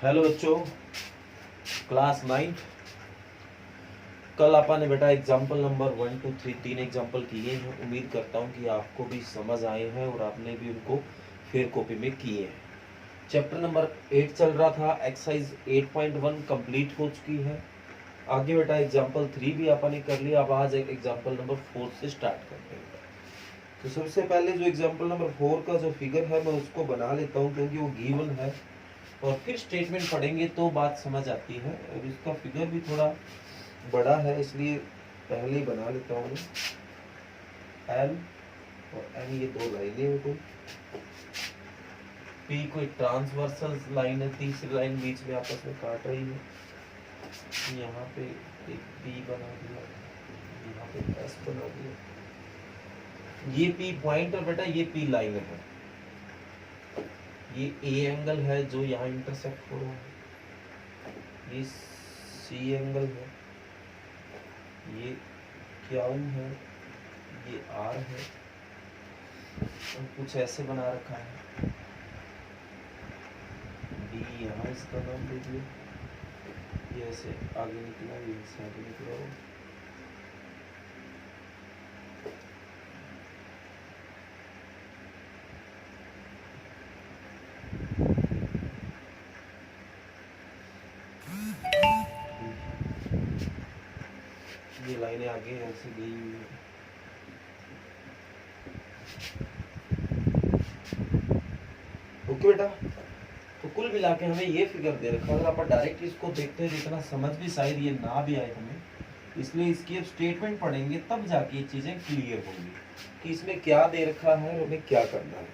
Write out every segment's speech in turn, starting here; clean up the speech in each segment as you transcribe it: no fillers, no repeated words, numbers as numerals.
Hello बच्चों, class 9। कल आपा ने बेटा एग्जाम्पल नंबर 1, 2, 3 तीन एग्जाम्पल किए हैं। उम्मीद करता हूं कि आपको भी समझ आए हैं और आपने भी उनको फिर कॉपी में किए हैं। चैप्टर नंबर 8 चल रहा था, एक्सरसाइज 8.1 कंप्लीट हो चुकी है। आगे बेटा एग्जाम्पल 3 भी आपा ने कर लिया। अब आज एक एग्जाम्पल नंबर 4 से स्टार्ट करते हैं। तो सबसे पहले जो एग्जाम्पल नंबर 4 का जो फिगर है मैं उसको बना लेता हूँ, क्योंकि वो गिवन है और फिर स्टेटमेंट पढ़ेंगे तो बात समझ आती है। और इसका फिगर भी थोड़ा बड़ा है, इसलिए पहले ही बना लेता हूँ। एल और एन ये दो लाइनें हैं। कोई पी कोई ट्रांसवर्सल लाइन है, तीसरी लाइन बीच में आपस में काट रही है। यहाँ पे एक पी बना दिया, यहाँ पे एस बना दिया। ये पी पॉइंट और बेटा ये पी लाइन है। ये ए एंगल है जो यहाँ इंटरसेक्ट हो रहा है। ये सी एंगल है, ये क्यू है, ये आर है। और कुछ ऐसे बना रखा है। डी यहाँ इसका नाम दे दिया, ये ऐसे आगे निकला, ये ऐसे आगे निकला हो। ये लाइनें आगे ऐसे गई हुई है। ओके बेटा, तो कुल मिला के हमें ये फिगर दे रखा है। अगर आप डायरेक्ट इसको देखते हैं तो इतना समझ भी शायद ये ना भी आए हमें, इसलिए इसकी अब स्टेटमेंट पढ़ेंगे तब जाके ये चीजें क्लियर होंगी कि इसमें क्या दे रखा है और हमें क्या करना है।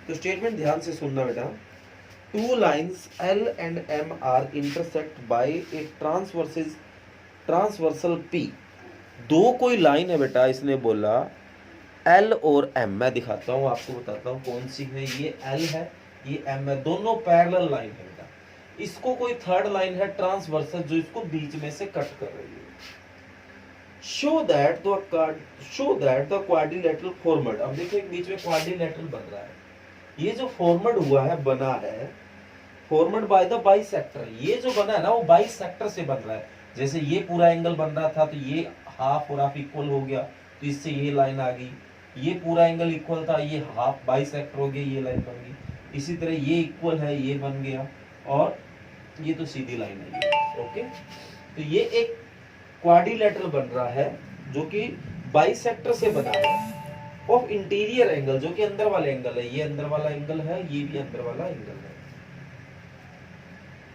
तो स्टेटमेंट ध्यान से सुनना बेटा। Two lines L and M are intersect by a transversal P. दो कोई लाइन है बेटा, इसने बोला एल और एम। मैं दिखाता हूँ आपको, बताता हूँ कौन सी है। ये एल है, ये एम है, दोनों पैरेलल लाइन है बेटा। इसको कोई थर्ड लाइन है ट्रांसवर्सल जो इसको बीच में से कट कर रही है। Show that the quadrilateral format. अब देखो एक बीच में क्वाड्रिलेटरल बन रहा है। ये जो फॉर्मेट हुआ है, बना है, फॉर्मेट बाय द बाइसेक्टर। ये जो बना है ना वो बाइसेक्टर से बन रहा है। जैसे ये पूरा एंगल बन रहा था तो ये हाफ और हाफ इक्वल हो गया, तो इससे ये लाइन आ गई। ये पूरा एंगल इक्वल था, ये हाफ बाइसेक्टर हो गया, ये लाइन बन गई। इसी तरह ये इक्वल है, ये बन गया, और ये तो सीधी लाइन है ये। ओके, तो ये एक क्वाड्रिलेटरल बन रहा है जो कि बाइसेक्टर से बना है ऑफ इंटीरियर एंगल, जो कि अंदर वाले एंगल है। ये अंदर वाला एंगल है, ये भी अंदर वाला एंगल है।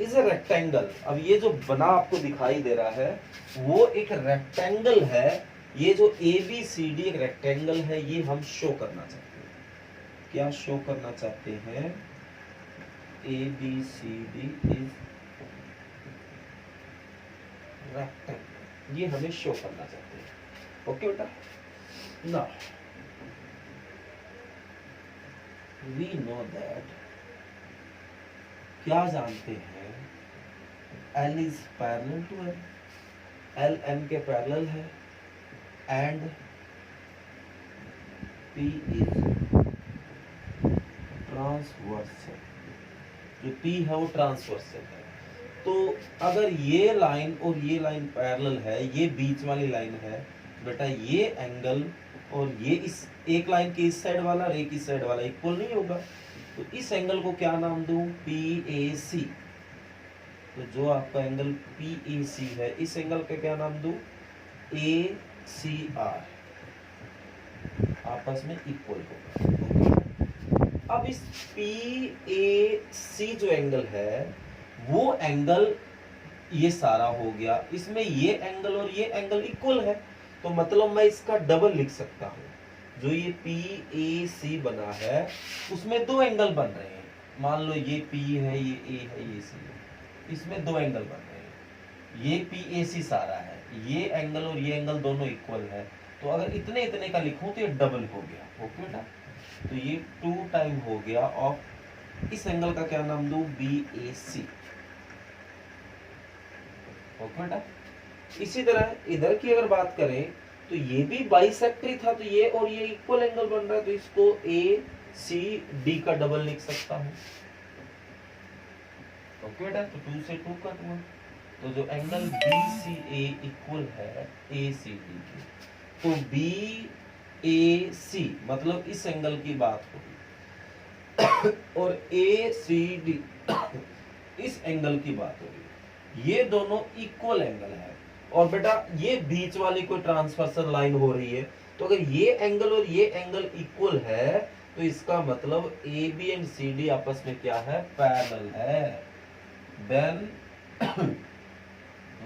Is a rectangle. अब ये जो बना आपको दिखाई दे रहा है वो एक रेक्टेंगल है। ये जो ए बी सी डी एक रेक्टेंगल है, ये हम शो करना चाहते हैं। क्या शो करना चाहते हैं? A B C D is rectangle, ये हमें शो करना चाहते हैं। ओके बेटा, नाउ वी नो दैट, क्या जानते हैं, L is parallel to M, L M के पैरेलल है, एंड P is ट्रांसवर्सल। जो P है वो ट्रांसवर्सल है। तो अगर ये लाइन और ये लाइन पैरेलल है, ये बीच वाली लाइन है बेटा, ये एंगल और ये इस एक लाइन के इस साइड वाला और एक इस साइड वाला इक्वल नहीं होगा। तो इस एंगल को क्या नाम दूं? PAC। तो जो आपका एंगल PAC है, इस एंगल का क्या नाम दूं? ACR। आपस में इक्वल होगा। अब इस PAC जो एंगल है वो एंगल ये सारा हो गया, इसमें ये एंगल और ये एंगल इक्वल है, तो मतलब मैं इसका डबल लिख सकता हूं। जो ये PAC बना है उसमें दो एंगल बन रहे हैं। मान लो ये P है, ये A है, ये C है, इसमें दो एंगल बन रहे हैं। ये PAC सारा है, ये एंगल और ये एंगल दोनों इक्वल है। तो अगर इतने इतने का लिखूं तो ये डबल हो गया। ओके बेटा, तो ये 2 टाइम हो गया ऑफ इस एंगल का क्या नाम दूं? BAC। ओके बेटा, इसी तरह इधर की अगर बात करें तो ये भी बाइसेक्टर था, तो ये और ये इक्वल एंगल बन रहा है, तो इसको ACD का डबल लिख सकता हूं। ओके बेटा, तो 2 से 2 कट हुआ, तो जो एंगल बी सी ए इक्वल है ए सी डी के, तो बी ए सी मतलब इस एंगल की बात होगी और ए सी डी इस एंगल की बात होगी। ये दोनों इक्वल एंगल है और बेटा ये बीच वाली कोई ट्रांसवर्सल लाइन हो रही है, तो अगर ये एंगल और ये एंगल इक्वल है तो इसका मतलब A B and C D आपस में क्या है, पैरेलल है। Then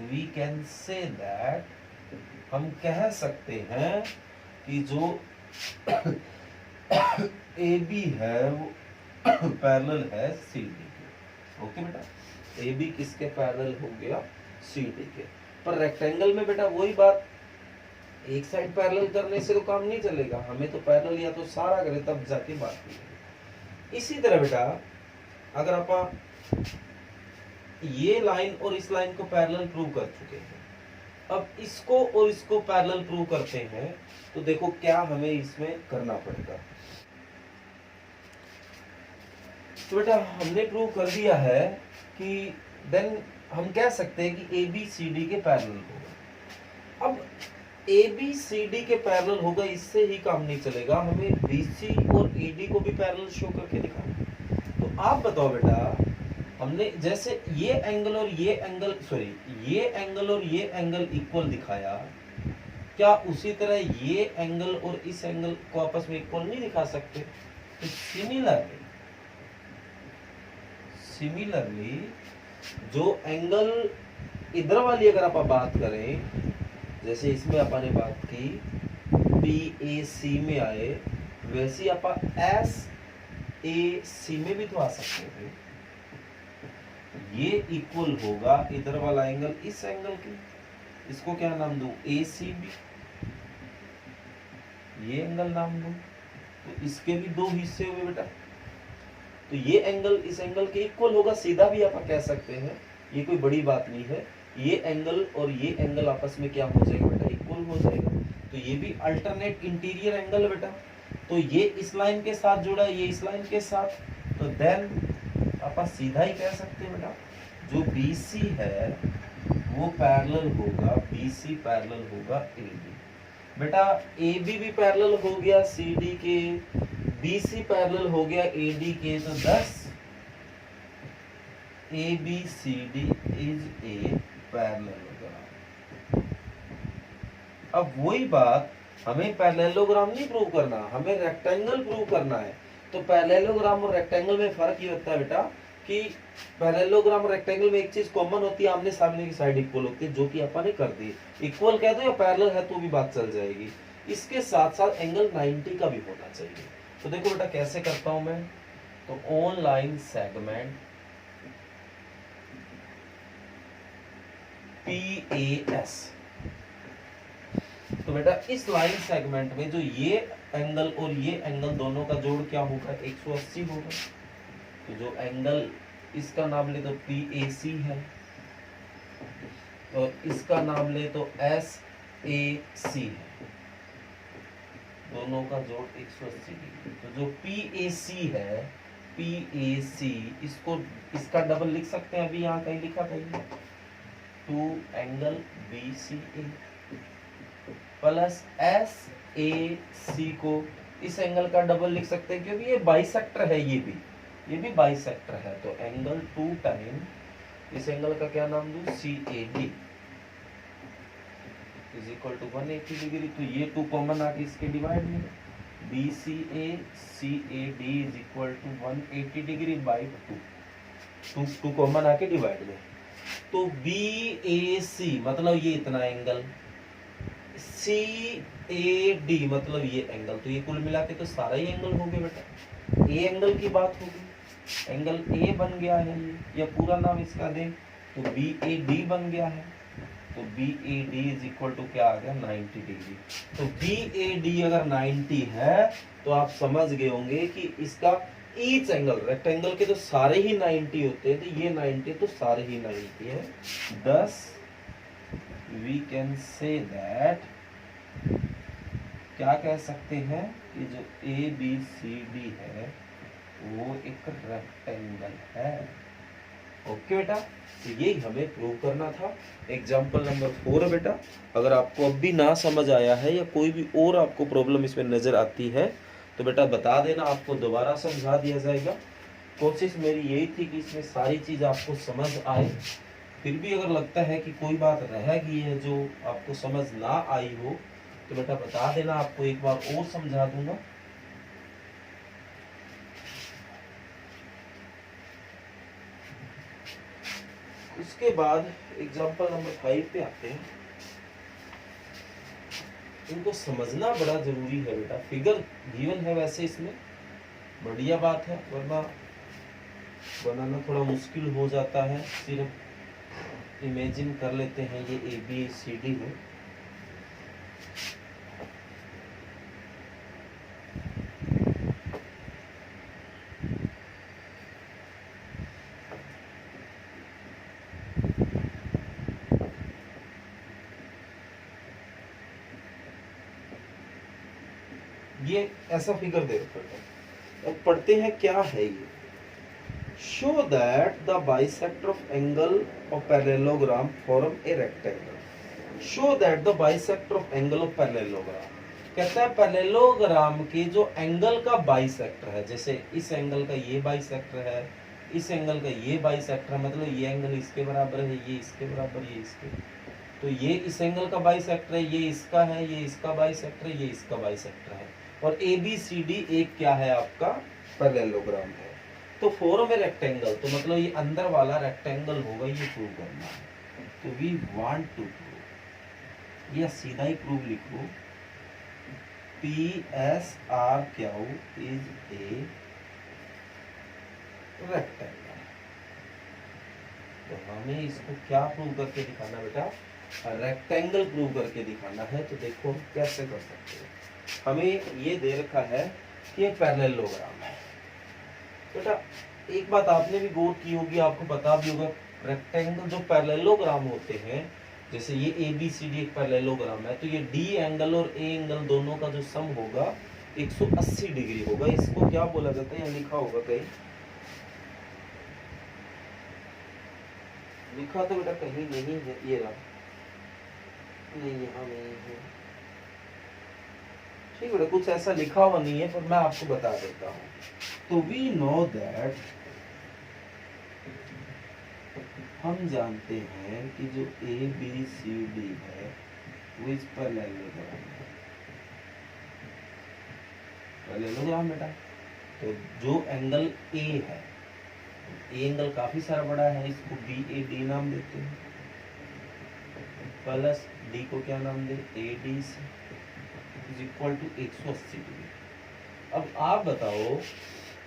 we can say that, हम कह सकते हैं कि जो ए बी है वो पैरेलल है सी डी के। ओके बेटा, ए बी किसके पैरेलल हो गया, सी डी के। पर रेक्टेंगल में बेटा वही बात, एक साइड पैरेलल करने से तो काम नहीं चलेगा, हमें तो पैरेलल या तो सारा करे तब जाके बात करेंगे। इसी तरह बेटा अगर आप ये लाइन और इस लाइन को पैरेलल प्रूव कर चुके हैं, अब इसको और इसको पैरेलल प्रूव करते हैं, तो देखो क्या हमें इसमें करना पड़ेगा। तो बेटा हमने प्रूव कर दिया है कि देन हम कह सकते हैं कि ए बी सी डी के पैरेलल होगा। अब ए बी सी डी के पैरेलल होगा, इससे ही काम नहीं चलेगा, हमें बी सी और ए डी को भी पैरेलल शो करके दिखाना। तो आप बताओ बेटा, हमने जैसे ये एंगल और ये एंगल ये एंगल और ये एंगल इक्वल दिखाया, क्या उसी तरह ये एंगल और इस एंगल को आपस में इक्वल नहीं दिखा सकते? तो सिमिलरली जो एंगल इधर वाली अगर आप बात करें, जैसे इसमें अपन ने बात की बी ए सी में आए, वैसे आप एस ए सी में भी तो आ सकते थे। ये इक्वल होगा इधर वाला एंगल इस एंगल की, इसको क्या नाम दूं, ए सी बी, ये एंगल नाम दूं, तो इसके भी दो हिस्से हुए बेटा, तो ये एंगल इस एंगल के इक्वल होगा, सीधा भी आप कह सकते हैं, ये कोई बड़ी बात नहीं है। ये एंगल और ये एंगल आपस में क्या हो जाएगा बेटा, इक्वल हो जाएगा। तो ये भी अल्टरनेट इंटीरियर एंगल है बेटा, तो ये इस लाइन के साथ जुड़ा है, ये इस लाइन के साथ, तो देन आप सीधा ही कह सकते हैं बेटा जो BC है वो पैरेलल होगा, BC पैरेलल होगा AB। बेटा AB भी पैरेलल हो गया CD के, BC पैरेलल हो गया AD के, तो 10 ABCD इज ए पैरेललोग्राम। अब वही बात, हमें पैरेललोग्राम नहीं प्रूव करना, हमें रेक्टेंगल प्रूव करना है। तो पैरेललोग्राम और रेक्टेंगल में फर्क ये होता है बेटा कि पैरेललोग्राम और रेक्टेंगल में एक चीज कॉमन होती है, आमने सामने की साइड इक्वल होती है, जो कि अपन ने कर दी। इक्वल कह दो या पैरेलल है तो भी बात चल जाएगी। इसके साथ साथ एंगल 90 का भी होना चाहिए। तो देखो बेटा कैसे करता हूं मैं, तो ऑन लाइन सेगमेंट PAS, तो बेटा इस लाइन सेगमेंट में जो ये एंगल और ये एंगल दोनों का जोड़ क्या होगा, 180 होगा। तो जो एंगल इसका नाम ले तो PAC है और इसका नाम ले तो SAC है, दोनों का जोड़ 180 डिग्री। तो जो PAC है, PAC इसको इसका डबल लिख सकते हैं, अभी यहाँ कहीं लिखा था ये 2 एंगल BCA प्लस SAC को इस एंगल का डबल लिख सकते हैं, क्योंकि ये बाइसेक्टर है, ये भी बाइसेक्टर है। तो एंगल 2 टाइम इस एंगल का क्या नाम दूं, CAD is equal to 180 degree. तो ये 2 कॉमन आके इसके डिवाइड में, BCA CAD is equal to 180 degree by 2 common आके डिवाइड में। तो BAC मतलब ये इतना एंगल, CAD मतलब ये एंगल, तो ये कुल मिला के तो सारा ही एंगल हो गया बेटा। ए एंगल की बात होगी, एंगल A बन गया है ये, या पूरा नाम इसका दें तो BAD बन गया है। तो BAD इज इक्वल टू क्या आ गया, 90 डिग्री। तो BAD अगर 90 है तो आप समझ गए होंगे कि इसका ईच एंगल, रेक्टेंगल के तो सारे ही 90 होते हैं, तो ये 90 तो सारे ही 90 है। thus we can say that, क्या कह सकते हैं कि जो ABCD है वो एक रेक्टेंगल है। ओके बेटा, तो यही हमें प्रूव करना था। एग्जाम्पल नंबर 4 है बेटा। अगर आपको अब भी ना समझ आया है या कोई भी और आपको प्रॉब्लम इसमें नज़र आती है तो बेटा बता देना, आपको दोबारा समझा दिया जाएगा। कोशिश मेरी यही थी कि इसमें सारी चीज़ आपको समझ आए। फिर भी अगर लगता है कि कोई बात रह गई है जो आपको समझ ना आई हो तो बेटा बता देना, आपको एक बार और समझा दूंगा। उसके बाद एग्जाम्पल नंबर 5 पे आते हैं। इनको समझना बड़ा जरूरी है बेटा। फिगर गिवन है वैसे इसमें, बढ़िया बात है, वरना बनाना थोड़ा मुश्किल हो जाता है। सिर्फ इमेजिन कर लेते हैं ये ABCD है। ये ऐसा फिगर दे रखा है। अब पढ़ते हैं क्या है ये। Show that the bisector of angle of parallelogram form a rectangle. Show that the bisector of angle of parallelogram, कहता है पैरेललोग्राम के जो एंगल का बाइसेक्टर है, जैसे इस एंगल का ये बाइसेक्टर है, इस एंगल का ये बाइसेक्टर है, मतलब ये एंगल इसके बराबर है, ये इसके बराबर, ये इसके, तो ये इस एंगल का बाइसेक्टर है, ये इसका है, ये इसका बाइसेक्टर है, ये इसका बाइसेक्टर है, और ABCD एक क्या है आपका पैरेललोग्राम है। तो फॉर्म है रेक्टेंगल, तो मतलब ये अंदर वाला रेक्टेंगल होगा, ये प्रूव करना है। तो वी वांट टू प्रूव, या सीधा ही प्रूव लिखो, PSRQ इज ए रेक्टेंगल। तो हमें इसको क्या प्रूव करके दिखाना बेटा, रेक्टेंगल प्रूव करके दिखाना है। तो देखो हम कैसे कर सकते हैं। हमें ये दे रखा है कि एक पैरेललोग्राम है बेटा। एक बात आपने भी गौर की होगी, आपको पता भी होगा, रेक्टेंगल जो पैरेललोग्राम होते हैं, जैसे ये ABCD एक पैरेललोग्राम है, तो ये D एंगल और A एंगल दोनों का जो सम होगा 180 डिग्री होगा। इसको क्या बोला जाता है, यहाँ लिखा होगा कहीं, लिखा तो बेटा कहीं नहीं है, ये रहा, नहीं यहाँ नहीं है, ठीक बेटा, कुछ ऐसा लिखा हुआ नहीं है, पर मैं आपको बता देता हूँ। तो वी नो दैट, हम जानते हैं कि जो ABCD है वो इस पैरेललोग्राम है, पैरेललोग्राम बेटा। तो जो एंगल A है, A एंगल काफी सारा बड़ा है, इसको BAD नाम देते हैं, प्लस D को क्या नाम दे, ADC is equal to 180 degree. अब आप बताओ,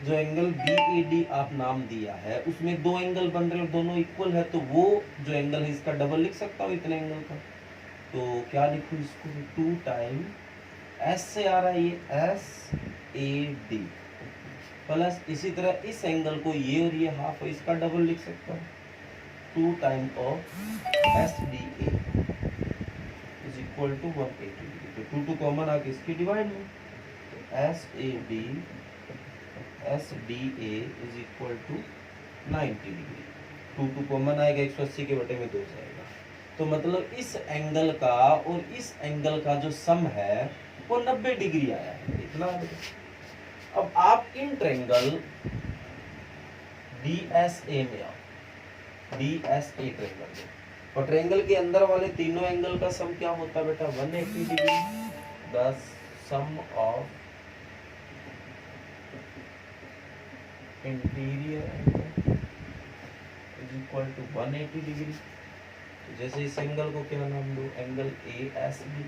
जो एंगल BAD आप नाम दिया है उसमें दो एंगल बन रहे हैं, दोनों इक्वल है, तो वो जो एंगल है इसका डबल लिख सकता हूँ इतने एंगल का। तो क्या लिखूँ इसको, 2 टाइम S से आ रहा है ये SAD, प्लस इसी तरह इस एंगल को ये और ये हाफ है, इसका डबल लिख सकता हूँ, 2 time of SDA is equal to 180 degree. तो 2 कॉमन आके इसकी डिवाइड में, SDA is equal to 90 degree. 2 common आएगा, 180 के बटे में 2 जाएगा। तो मतलब इस एंगल का और इस एंगल का जो सम है वो 90 डिग्री आया है, इतना। अब आप इन ट्रायंगल DSA में आओ, DSA ट्रायंगल में, और ट्रायंगल के अंदर वाले तीनों एंगल का सम क्या होता है बेटा, 180 degree. The sum of interior angle is equal to 180 degree. तो जैसे इस एंगल को क्या नाम दो, एंगल ASB,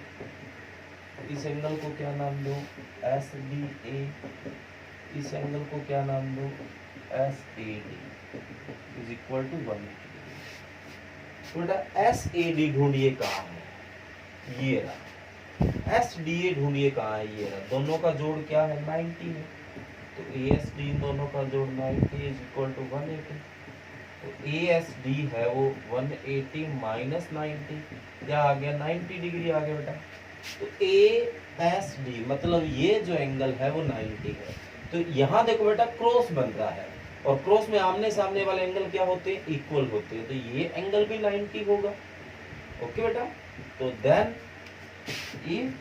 इस एंगल को क्या नाम दो, SDA, इस एंगल को क्या नाम दो, SAD is equal to 180 degree. तो बेटा SAD ढूंढिए कहाँ है, ये रहा। SDA ढूंढिए कहाँ है, ये रहा। दोनों का जोड़ क्या है, 90 है। तो ASD इन दोनों का जोड़ 90 इज इक्वल टू 180। तो ASD है वो 180 माइनस 90, क्या आ गया, 90 डिग्री आ गया बेटा। तो ASD मतलब ये जो एंगल है वो 90 है। तो यहाँ देखो बेटा क्रॉस बन रहा है, और क्रॉस में आमने सामने वाले एंगल क्या होते हैं, इक्वल होते हैं, तो ये एंगल भी 90 होगा। ओके बेटा, तो then if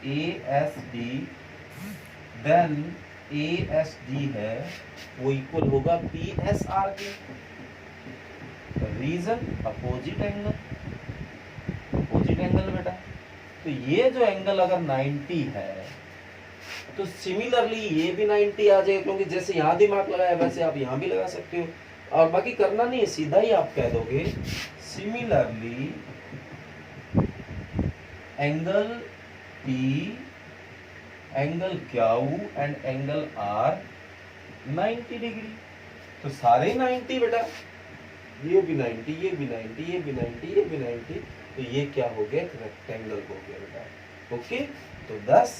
ASD, then ASD है वो इक्वल होगा PSR के। Reason opposite angle, opposite angle बेटा। तो ये जो एंगल अगर 90 है तो सिमिलरली ये भी 90 आ जाएगा, क्योंकि जैसे यहाँ दिमाग लगाया वैसे आप यहाँ भी लगा सकते हो, और बाकी करना नहीं है, सीधा ही आप कह दोगे similarly angle P, angle Q and angle R 90 degree. तो सारे 90 बेटा, ये भी 90, ये भी 90, ये भी 90, ये भी 90, तो ये क्या हो गया, रेक्टेंगल हो गया बेटा। ओके, तो 10,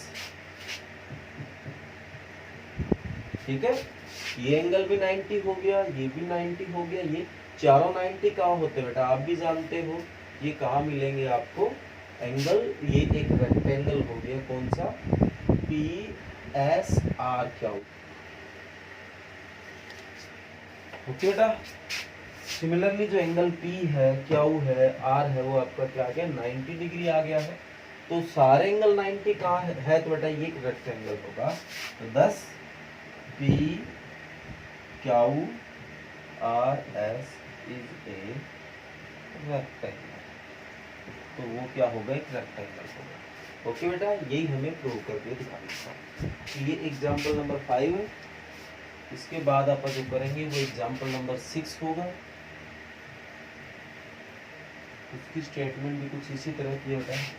ठीक है, ये एंगल भी 90 हो गया, ये भी 90 हो गया, ये चारों 90 कहाँ होते हैं बेटा, आप भी जानते हो, ये कहाँ मिलेंगे आपको एंगल, ये एक रेक्टेंगल हो गया, कौन सा, PSR। ओके बेटा, सिमिलरली जो एंगल P है, Q है, R है, वो आपका क्या आ गया, 90 डिग्री आ गया है। तो सारे एंगल 90 कहाँ है, तो बेटा ये एक रेक्टेंगल होगा। तो 10 PQRS इज ए रेक्टेंगल, तो वो क्या होगा, एक रेक्टेंगल होगा। ओके बेटा, यही हमें प्रूव करके दिखाना है। ये एग्जांपल नंबर 5 है। इसके बाद आप जो करेंगे वो एग्जांपल नंबर 6 होगा। उसकी स्टेटमेंट भी कुछ इसी तरह की होता है।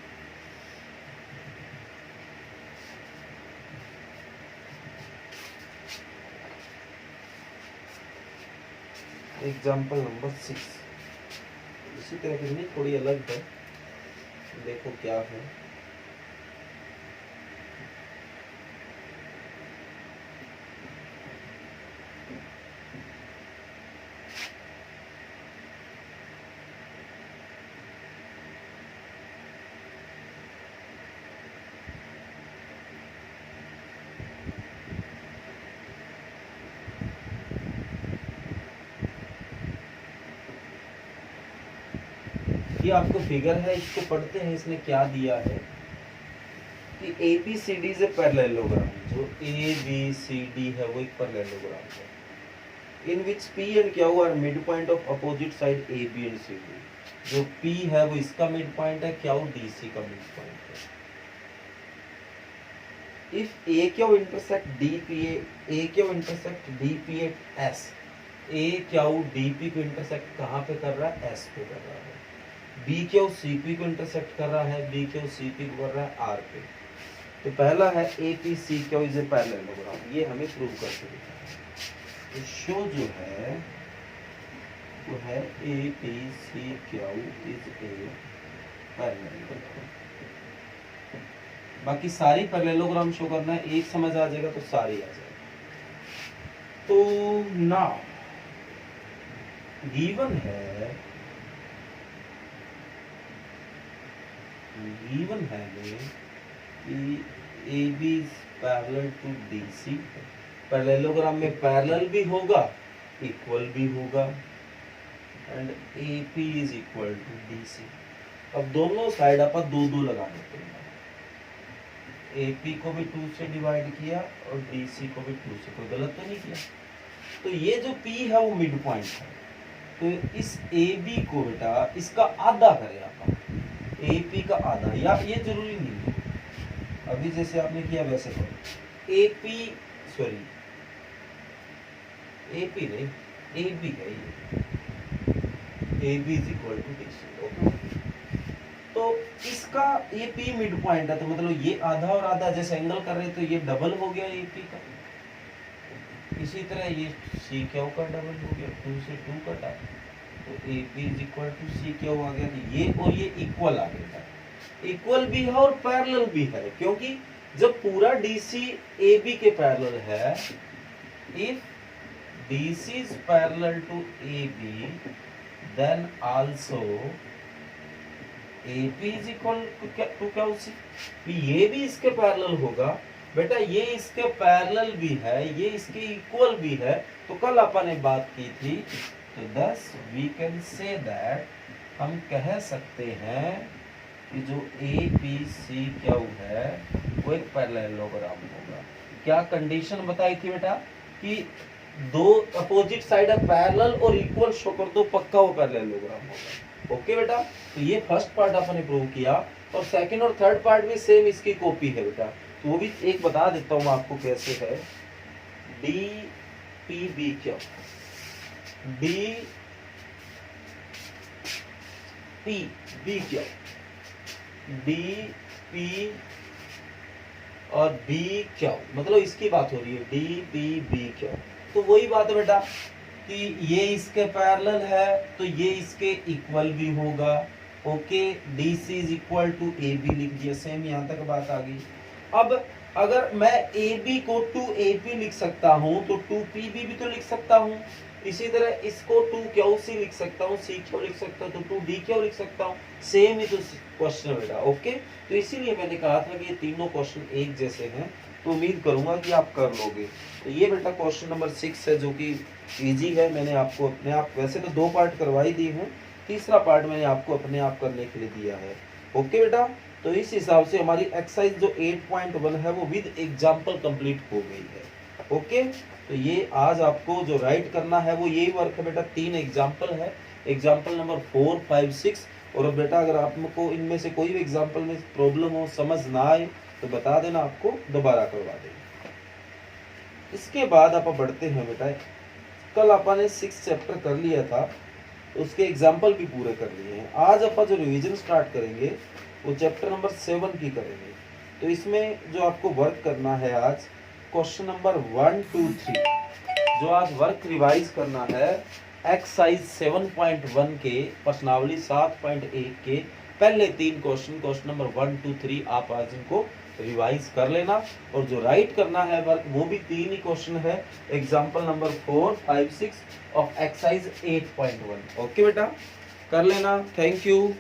एग्जांपल नंबर 6 इसी तरह की नहीं, थोड़ी अलग है, देखो क्या है। ये आपको फिगर है, इसको पढ़ते हैं, इसने क्या दिया है कि ABCD इज ए पैरेललोग्राम। जो ABCD है वो एक पैरेललोग्राम है, in which P and Q are mid point of opposite side AB and CD। जो P है वो इसका मिड पॉइंट है, Q DC का मिड पॉइंट है। If AQ intersect AQ intersect DP at S, AQ DP को intersect कहाँ पे कर रहा है, S पे कर रहा है। BQ CP को इंटरसेक्ट कर रहा है, BQ CP को कर रहा है R पे। तो पहला है APCQ इज ए पैरेललोग्राम, ये हमें प्रूव करके दिखाना है। तो शो जो है वो है APCQ इज ए पैरेललोग्राम। बाकी सारी पैरेललोग्राम शो करना है, एक समझ आ जाएगा तो सारी आ जाएगा। तो ना गिवन है कि AB is parallel to DC। Parallelogram में पैरेलल भी होगा, इक्वल भी होगा, and AP is equal to DC। अब दोनों साइड आप 2-2 लगा देते हैं। AP को भी 2 से डिवाइड किया और DC को भी 2 से, कोई गलत तो नहीं किया। तो ये जो P है वो मिड पॉइंट है, तो इस AB को बेटा इसका आधा करें आप, AP का आधा, या ये जरूरी नहीं है, अभी जैसे आपने किया वैसे करो। AP नहीं, AB है ये, AB is equal to DC। Okay, तो इसका AP मिड पॉइंट है, तो मतलब ये आधा और आधा जैसे एंगल कर रहे हैं, तो ये डबल हो गया AP का। इसी तरह ये CQ का डबल हो गया, 2 से 2 कटा, तो AP is equal to CQ आ गया। ये और ये इक्वल आ गया, इक्वल भी है और पैरेलल भी है, क्योंकि जब पूरा DC AB के पैरेलल है, if DC is parallel to AB, then also AP is equal to QC। ये भी इसके पैरेलल होगा, बेटा ये इसके पैरेलल भी है, ये इसके इक्वल भी है। तो कल अपन ने बात की थी, तो thus we can say that हम कह सकते हैं कि जो ए बी सी क्यू है वो एक पैरेललोग्राम होगा। क्या कंडीशन बताई थी बेटा कि दो अपोजिट साइड है पैरेलल और इक्वल शो कर दो, पक्का वो पैरेललोग्राम होगा। ओके बेटा, तो ये फर्स्ट पार्ट अपन ने प्रूव किया, और सेकंड और थर्ड पार्ट भी सेम इसकी कॉपी है बेटा। तो वो भी एक बता देता हूं आपको कैसे है। D P B Q, D P B Q, D P और बी क्यू, मतलब इसकी बात हो रही है, डी पी बी क्यू। तो वही बात है बेटा कि ये इसके पैरेलल है तो ये इसके इक्वल भी होगा। Okay, D C is equal to A B लिख दिया, सेम यहाँ तक बात आ गई। अब अगर मैं ए बी को 2ab लिख सकता हूँ तो 2pb भी तो लिख सकता हूँ। इसी तरह इसको 2qc लिख सकता हूँ, cq लिख सकता हूँ, तो 2dq लिख सकता हूँ। सेम ही तो क्वेश्चन बेटा। ओके, तो इसीलिए मैंने कहा था कि ये तीनों क्वेश्चन एक जैसे हैं, तो उम्मीद करूंगा कि आप कर लोगे। तो ये बेटा क्वेश्चन नंबर 6 है, जो कि इजी है। मैंने आपको अपने आप, वैसे तो 2 पार्ट करवाई दी हूँ, तीसरा पार्ट मैंने आपको अपने आप करने के लिए दिया है। ओके बेटा, तो इस हिसाब से हमारी एक्सरसाइज जो 8.1 है वो विद एग्जाम्पल कंप्लीट हो गई है। ओके, तो ये आज आपको जो राइट करना है वो यही वर्क है बेटा। 3 एग्जाम्पल है, एग्जाम्पल नंबर 4, 5, 6। और बेटा अगर आपको इनमें से कोई भी एग्जाम्पल में प्रॉब्लम हो, समझ ना आए, तो बता देना, आपको दोबारा करवा देंगे। इसके बाद आप बढ़ते हैं बेटा। कल अपन ने 6 चैप्टर कर लिया था, उसके एग्जाम्पल भी पूरे कर लिए हैं। आज अपन जो रिवीजन स्टार्ट करेंगे वो चैप्टर नंबर 7 की करेंगे। तो इसमें जो आपको वर्क करना है आज, क्वेश्चन नंबर 1, 2, 3 जो आज वर्क रिवाइज करना है, एक्सरसाइज 7.1 के प्रश्नावली 7.1 के पहले 3 क्वेश्चन, क्वेश्चन नंबर 1, 2, 3 आप आज इनको रिवाइज कर लेना। और जो राइट करना है वर्क वो भी 3 ही क्वेश्चन है, example number 4, 5, 6 of exercise 8.1। Okay बेटा, कर लेना। Thank you.